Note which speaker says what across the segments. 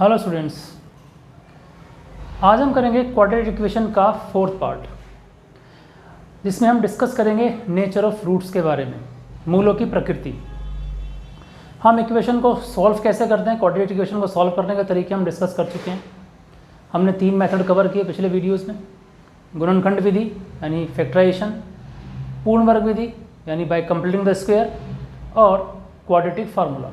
Speaker 1: Hello students, आज हम करेंगे क्वाड्रेटिक इक्वेशन का फोर्थ पार्ट, जिसमें हम डिस्कस करेंगे नेचर ऑफ रूट्स के बारे में, मूलों की प्रकृति। हम इक्वेशन को सॉल्व कैसे करते हैं, क्वाड्रेटिक इक्वेशन को सॉल्व करने के तरीके हम डिस्कस कर चुके हैं। हमने 3 मेथड कवर किए पिछले वीडियोज़ में, गुणनखंड विधि यानी फैक्टराइजेशन, पूर्ण वर्ग विधि यानी बाय कंप्लीटिंग द स्क्वायर, और क्वाड्रेटिक फार्मूला।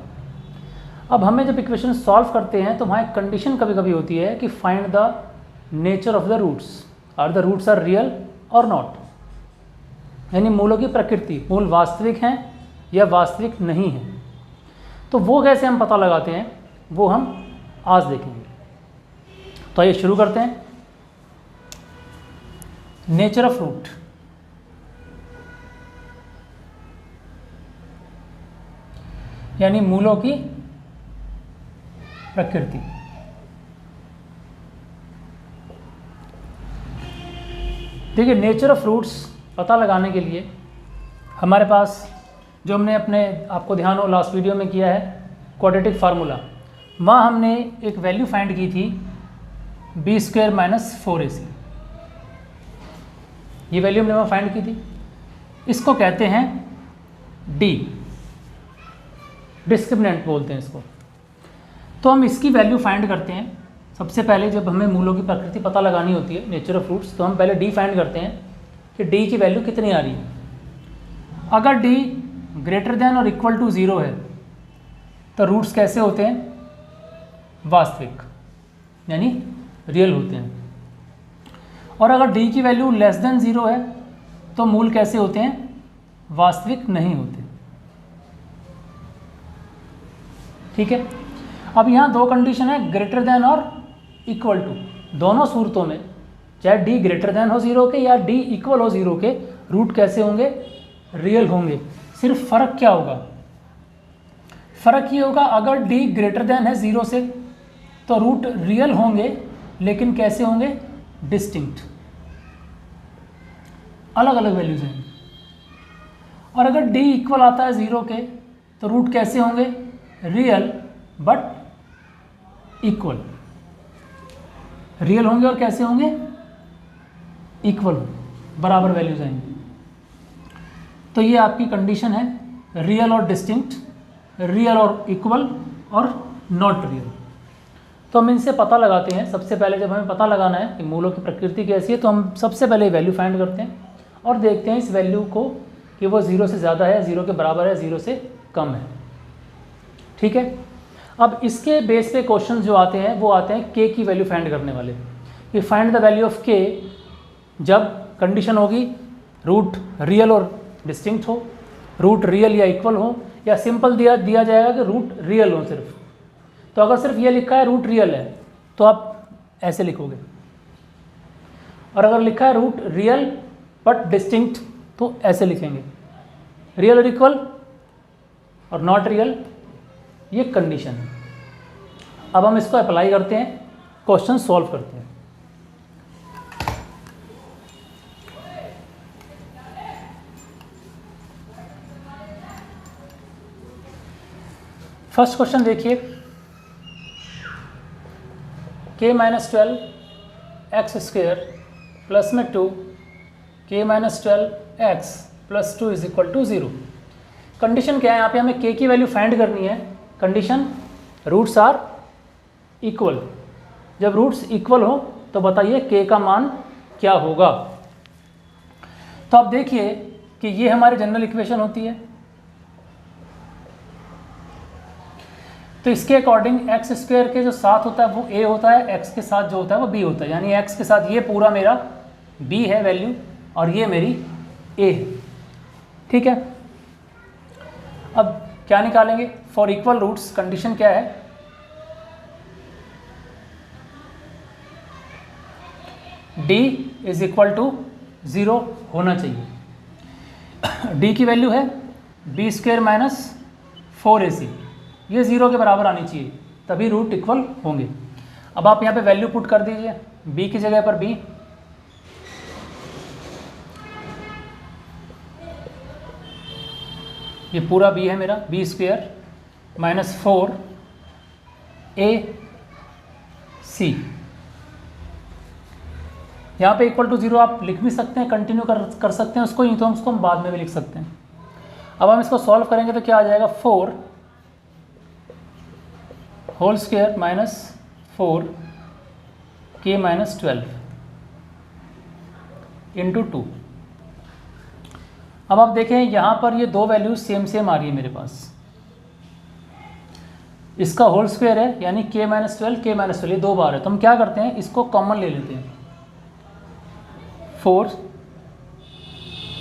Speaker 1: अब हमें जब इक्वेशन सॉल्व करते हैं तो वहाँ एक कंडीशन कभी कभी होती है कि find the nature of the roots, are the roots are real और नॉट, यानी मूलों की प्रकृति, मूल वास्तविक हैं या वास्तविक नहीं हैं। तो वो कैसे हम पता लगाते हैं वो हम आज देखेंगे। तो आइए शुरू करते हैं। नेचर ऑफ रूट, यानी मूलों की प्रकृति। देखिए, नेचर ऑफ रूट्स पता लगाने के लिए हमारे पास जो हमने आपको ध्यान हो लास्ट वीडियो में किया है क्वाड्रेटिक फार्मूला, वहाँ हमने एक वैल्यू फाइंड की थी b² - 4ac। ये वैल्यू हमने वहाँ फाइंड की थी। इसको कहते हैं d, डिस्क्रिमिनेंट बोलते हैं इसको। तो हम इसकी वैल्यू फाइंड करते हैं। सबसे पहले जब हमें मूलों की प्रकृति पता लगानी होती है, नेचर ऑफ रूट्स, तो हम पहले d फाइंड करते हैं कि d की वैल्यू कितनी आ रही है। अगर d ग्रेटर देन और इक्वल टू 0 है तो रूट्स कैसे होते हैं, वास्तविक यानी रियल होते हैं। और अगर d की वैल्यू लेस देन 0 है तो मूल कैसे होते हैं, वास्तविक नहीं होते। ठीक है। अब यहाँ दो कंडीशन है, ग्रेटर देन और इक्वल टू। दोनों सूरतों में, चाहे d ग्रेटर देन हो 0 के या d इक्वल हो 0 के, रूट कैसे होंगे, रियल होंगे। सिर्फ फ़र्क क्या होगा, फ़र्क ये होगा अगर d ग्रेटर देन है 0 से तो रूट रियल होंगे, लेकिन कैसे होंगे, डिस्टिंक्ट, अलग अलग वैल्यूज हैं। और अगर d इक्वल आता है 0 के तो रूट कैसे होंगे, रियल बट इक्वल, रियल होंगे और कैसे होंगे, इक्वल, बराबर वैल्यूज आएंगे। तो ये आपकी कंडीशन है, रियल और डिस्टिंक्ट, रियल और इक्वल, और नॉट रियल। तो हम इनसे पता लगाते हैं। सबसे पहले जब हमें पता लगाना है कि मूलों की प्रकृति कैसी है, तो हम सबसे पहले वैल्यू फाइंड करते हैं और देखते हैं इस वैल्यू को कि वो 0 से ज़्यादा है, 0 के बराबर है, 0 से कम है। ठीक है। अब इसके बेस पे क्वेश्चन जो आते हैं वो आते हैं k की वैल्यू फाइंड करने वाले, कि find the value of k जब कंडीशन होगी रूट रियल और डिस्टिंक्ट हो, रूट रियल या इक्वल हो, या सिंपल दिया जाएगा कि रूट रियल हो सिर्फ। तो अगर सिर्फ ये लिखा है रूट रियल है तो आप ऐसे लिखोगे, और अगर लिखा है रूट रियल बट डिस्टिंक्ट तो ऐसे लिखेंगे, रियल और इक्वल और नॉट रियल। ये कंडीशन है। अब हम इसको अप्लाई करते हैं, क्वेश्चन सॉल्व करते हैं। फर्स्ट क्वेश्चन देखिए, k - 12 x² प्लस में 2 k - 12 x प्लस 2 = 0। कंडीशन क्या है, यहाँ पे हमें k की वैल्यू फाइंड करनी है। Condition roots are equal. जब रूट्स इक्वल हो तो बताइए k का मान क्या होगा। तो आप देखिए कि ये हमारी जनरल इक्वेशन होती है। तो इसके अकॉर्डिंग x² के जो साथ होता है वो a होता है, x के साथ जो होता है वो b होता है। यानी x के साथ ये पूरा मेरा b है वैल्यू, और ये मेरी a है। ठीक है। अब क्या निकालेंगे, फॉर इक्वल रूट्स कंडीशन क्या है, d = 0 होना चाहिए। d की वैल्यू है b² - 4ac, ये 0 के बराबर आनी चाहिए, तभी रूट इक्वल होंगे। अब आप यहाँ पे वैल्यू पुट कर दीजिए, b की जगह पर b, ये पूरा b है मेरा, b² - 4 a सी। यहाँ पे इक्वल टू 0 आप लिख भी सकते हैं, कंटिन्यू कर सकते हैं उसको, नहीं तो हम उसको बाद में भी लिख सकते हैं। अब हम इसको सॉल्व करेंगे तो क्या आ जाएगा, 4 whole square minus 4k minus 12 into 2। अब आप देखें यहाँ पर ये दो वैल्यूज सेम सेम आ रही है मेरे पास। इसका होल स्क्वायर है यानी k माइनस 12 k माइनस 12, ये दो बार है। तो हम क्या करते हैं, इसको कॉमन ले लेते हैं। 4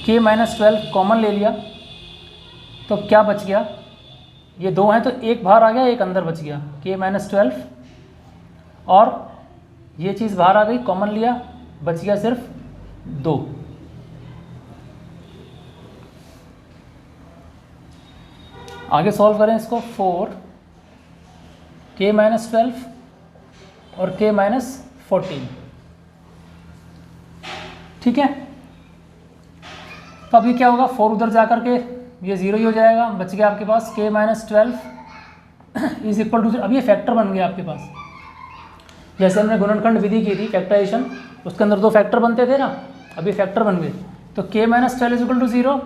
Speaker 1: k माइनस 12 कॉमन ले लिया तो क्या बच गया, ये दो हैं तो एक बाहर आ गया, एक अंदर बच गया, k माइनस 12, और ये चीज़ बाहर आ गई, कॉमन लिया, बच गया सिर्फ 2। आगे सॉल्व करें इसको, 4 k माइनस 12 और k माइनस 14, ठीक है। तो अभी क्या होगा, 4 उधर जा कर के ये 0 ही हो जाएगा, बच गया आपके पास k minus 12 is equal to, अब ये फैक्टर बन गया आपके पास। जैसे हमने गुणनखंड विधि की थी फैक्टराइजेशन, उसके अंदर दो फैक्टर बनते थे ना, अभी फैक्टर बन गए। तो k minus 12 is equal to 0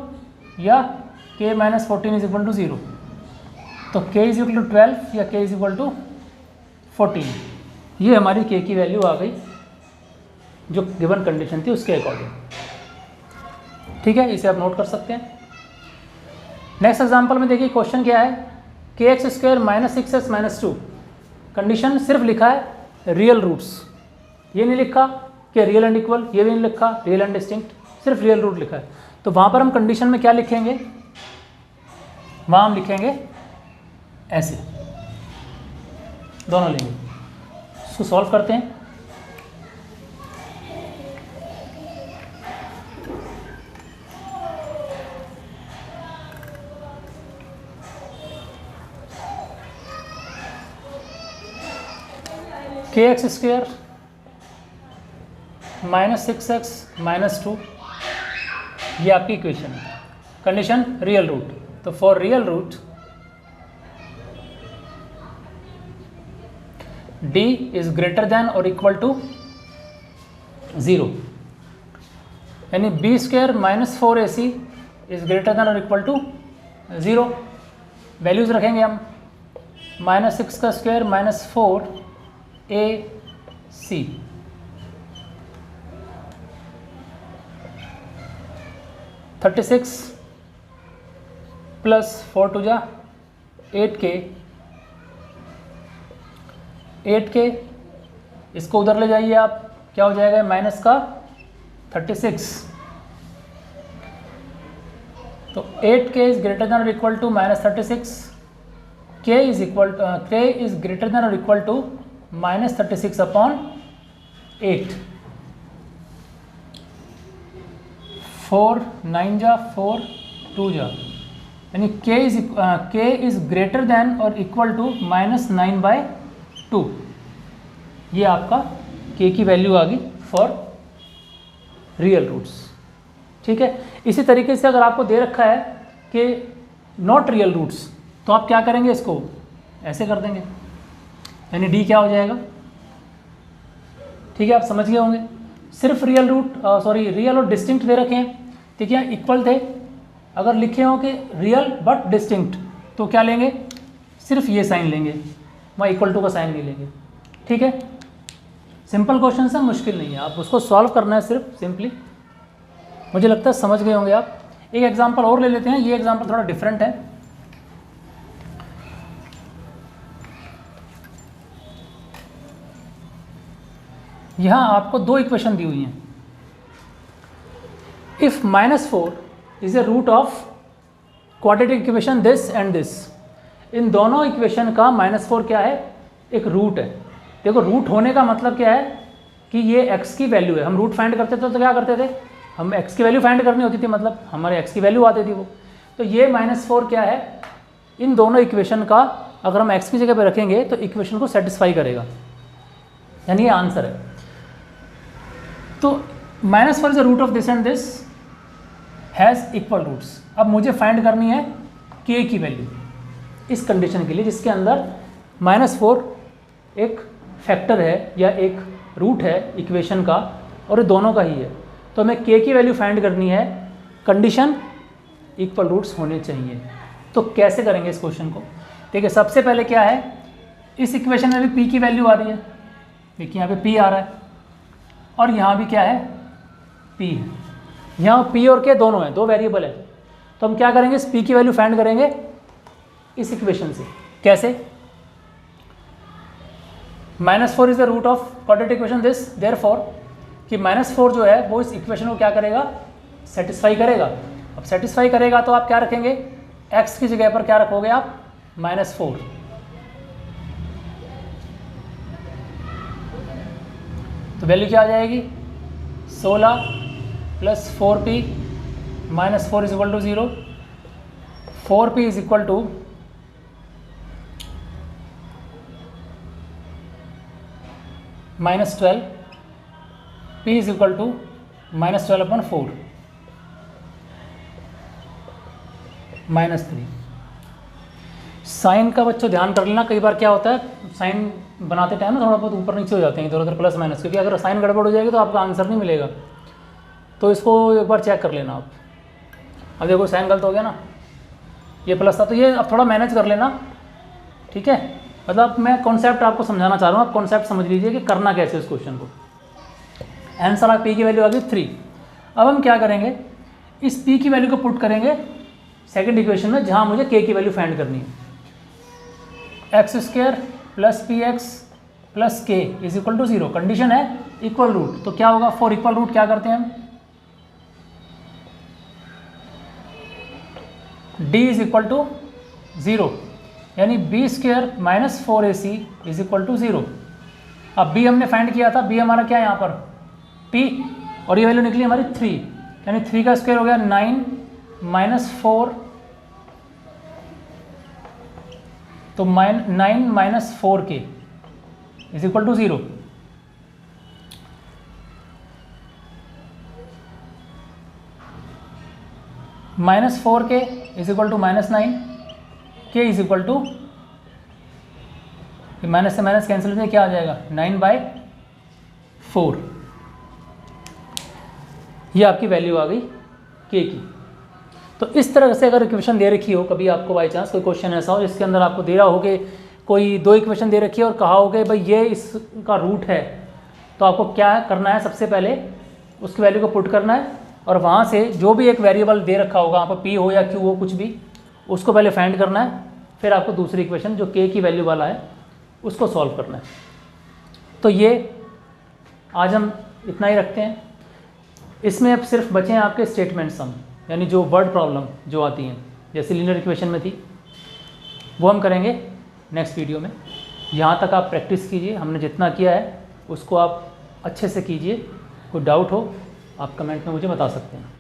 Speaker 1: या k minus 14 is equal to 0। तो k इज इक्वल टू 12 या k इज इक्वल टू 14, ये हमारी k की वैल्यू आ गई जो गिवन कंडीशन थी उसके अकॉर्डिंग, ठीक है। इसे आप नोट कर सकते हैं। नेक्स्ट एग्जांपल में देखिए क्वेश्चन क्या है, के x square minus 6x minus 2। Condition सिर्फ लिखा है रियल रूट्स, ये नहीं लिखा कि रियल एंड इक्वल, ये भी नहीं लिखा रियल एंड डिस्टिंक्ट, सिर्फ रियल रूट लिखा है। तो वहाँ पर हम कंडीशन में क्या लिखेंगे, वहाँ हम लिखेंगे ऐसे, दोनों लेंगे। इसको सॉल्व करते हैं। के x square minus 6x minus 2, ये आपकी इक्वेशन है। कंडीशन रियल रूट, तो for real root d is greater than और इक्वल टू 0, यानी b square minus 4ac is greater than और इक्वल टू 0। वैल्यूज रखेंगे हम, माइनस 6 का square minus 4ac, (36) plus 4 to जा 8k, इसको उधर ले जाइए आप, क्या हो जाएगा माइनस का 36। तो 8k इज ग्रेटर देन और equal to minus 36, k is greater than और इक्वल टू माइनस 36 अपॉन 8, 4 9 जा 4 2 जा, यानी k इज ग्रेटर देन और इक्वल टू माइनस 9/2। ये आपका k की वैल्यू आ गई फॉर रियल रूट्स, ठीक है। इसी तरीके से अगर आपको दे रखा है कि नॉट रियल रूट्स, तो आप क्या करेंगे, इसको ऐसे कर देंगे, यानी d क्या हो जाएगा, ठीक है, आप समझ गए होंगे। सिर्फ रियल रूट रियल और डिस्टिंक्ट दे रखे हैं, ठीक है, इक्वल थे। अगर लिखे हो कि रियल बट डिस्टिंक्ट, तो क्या लेंगे, सिर्फ ये साइन लेंगे, वहाँ इक्वल टू का साइन नहीं लेंगे, ठीक है। सिंपल क्वेश्चन है, मुश्किल नहीं है, आप उसको सॉल्व करना है सिर्फ सिंपली। मुझे लगता है समझ गए होंगे आप। एक एग्जांपल और ले लेते हैं, ये एग्जांपल थोड़ा डिफरेंट है। यहाँ आपको दो इक्वेशन दी हुई हैं। If -4 is a root of quadratic equation this and this, इन दोनों इक्वेशन का -4 क्या है, एक रूट है। देखो रूट होने का मतलब क्या है कि ये x की वैल्यू है। हम रूट फाइंड करते थे तो क्या करते थे, हम x की वैल्यू फाइंड करनी होती थी, मतलब हमारे x की वैल्यू आती थी वो। तो ये -4 क्या है, इन दोनों इक्वेशन का अगर हम x की जगह पे रखेंगे तो इक्वेशन को सेटिस्फाई करेगा, यानी ये आंसर है। तो -4 is the root of this and this has equal roots. अब मुझे फाइंड करनी है k की वैल्यू इस कंडीशन के लिए जिसके अंदर -4 एक फैक्टर है या एक रूट है इक्वेशन का और ये दोनों का ही है, तो हमें k की वैल्यू फाइंड करनी है, कंडीशन इक्वल रूट्स होने चाहिए। तो कैसे करेंगे इस क्वेश्चन को? देखिए सबसे पहले क्या है, इस इक्वेशन में भी p की वैल्यू आ रही है, देखिए यहाँ पे p आ रहा है और यहाँ भी क्या है p है, यहाँ p और k दोनों हैं, दो वेरिएबल है। तो हम क्या करेंगे, इस p की वैल्यू फाइंड करेंगे इस इक्वेशन से। कैसे? -4 is the root of quadratic equation this, therefore कि -4 जो है वो इस इक्वेशन को क्या करेगा, सेटिस्फाई करेगा। अब सेटिस्फाई करेगा तो आप क्या रखेंगे, x की जगह पर क्या रखोगे आप, -4। तो वैल्यू क्या आ जाएगी, 16 + 4p -4 = 0, 4p = -12, p = -12/4 -3। साइन का बच्चों ध्यान कर लेना, कई बार क्या होता है साइन बनाते टाइम ना थोड़ा बहुत ऊपर नीचे हो जाते हैं इधर उधर प्लस माइनस, क्योंकि अगर साइन गड़बड़ हो जाएगी तो आपका आंसर नहीं मिलेगा। तो इसको एक बार चेक कर लेना आप। अब देखो साइन गलत हो गया ना, ये प्लस था, तो ये अब थोड़ा मैनेज कर लेना, ठीक है। मतलब मैं कॉन्सेप्ट आपको समझाना चाह रहा हूँ, आप कॉन्सेप्ट समझ लीजिए कि करना कैसे इस क्वेश्चन को। आंसर आप p की वैल्यू आ गई 3। अब हम क्या करेंगे, इस p की वैल्यू को पुट करेंगे सेकंड इक्वेशन में जहाँ मुझे k की वैल्यू फाइंड करनी है। x² + px + k = 0, कंडीशन है इक्वल रूट। तो क्या होगा, फॉर इक्वल रूट क्या करते हैं हम, d = 0, यानी b² - 4ac = 0। अब b हमने फाइंड किया था, b हमारा क्या है यहाँ पर p, और ये वैल्यू निकली हमारी 3, यानी 3 का स्क्वायर हो गया 9 - 4, तो 9 - 4k = 0। -4k = -9, k = माइनस से माइनस कैंसिल हो जाए, क्या आ जाएगा 9/4। ये आपकी वैल्यू आ गई k की। तो इस तरह से अगर इक्वेशन दे रखी हो, कभी आपको बाई चांस कोई क्वेश्चन ऐसा हो जिसके अंदर आपको दे रहा हो कि कोई दो इक्वेशन दे रखी है और कहा हो कि भाई ये इसका रूट है, तो आपको क्या करना है, सबसे पहले उसकी वैल्यू को पुट करना है और वहाँ से जो भी एक वेरिएबल दे रखा होगा, वहाँ पर p हो या q हो कुछ भी, उसको पहले फाइंड करना है। फिर आपको दूसरी इक्वेशन जो k की वैल्यू वाला है उसको सॉल्व करना है। तो ये आज हम इतना ही रखते हैं। इसमें अब सिर्फ बचे हैं आपके स्टेटमेंट सम, यानी जो वर्ड प्रॉब्लम जो आती हैं जैसे लीनियर इक्वेशन में थी, वो हम करेंगे नेक्स्ट वीडियो में। यहाँ तक आप प्रैक्टिस कीजिए, हमने जितना किया है उसको आप अच्छे से कीजिए। कोई डाउट हो आप कमेंट में मुझे बता सकते हैं।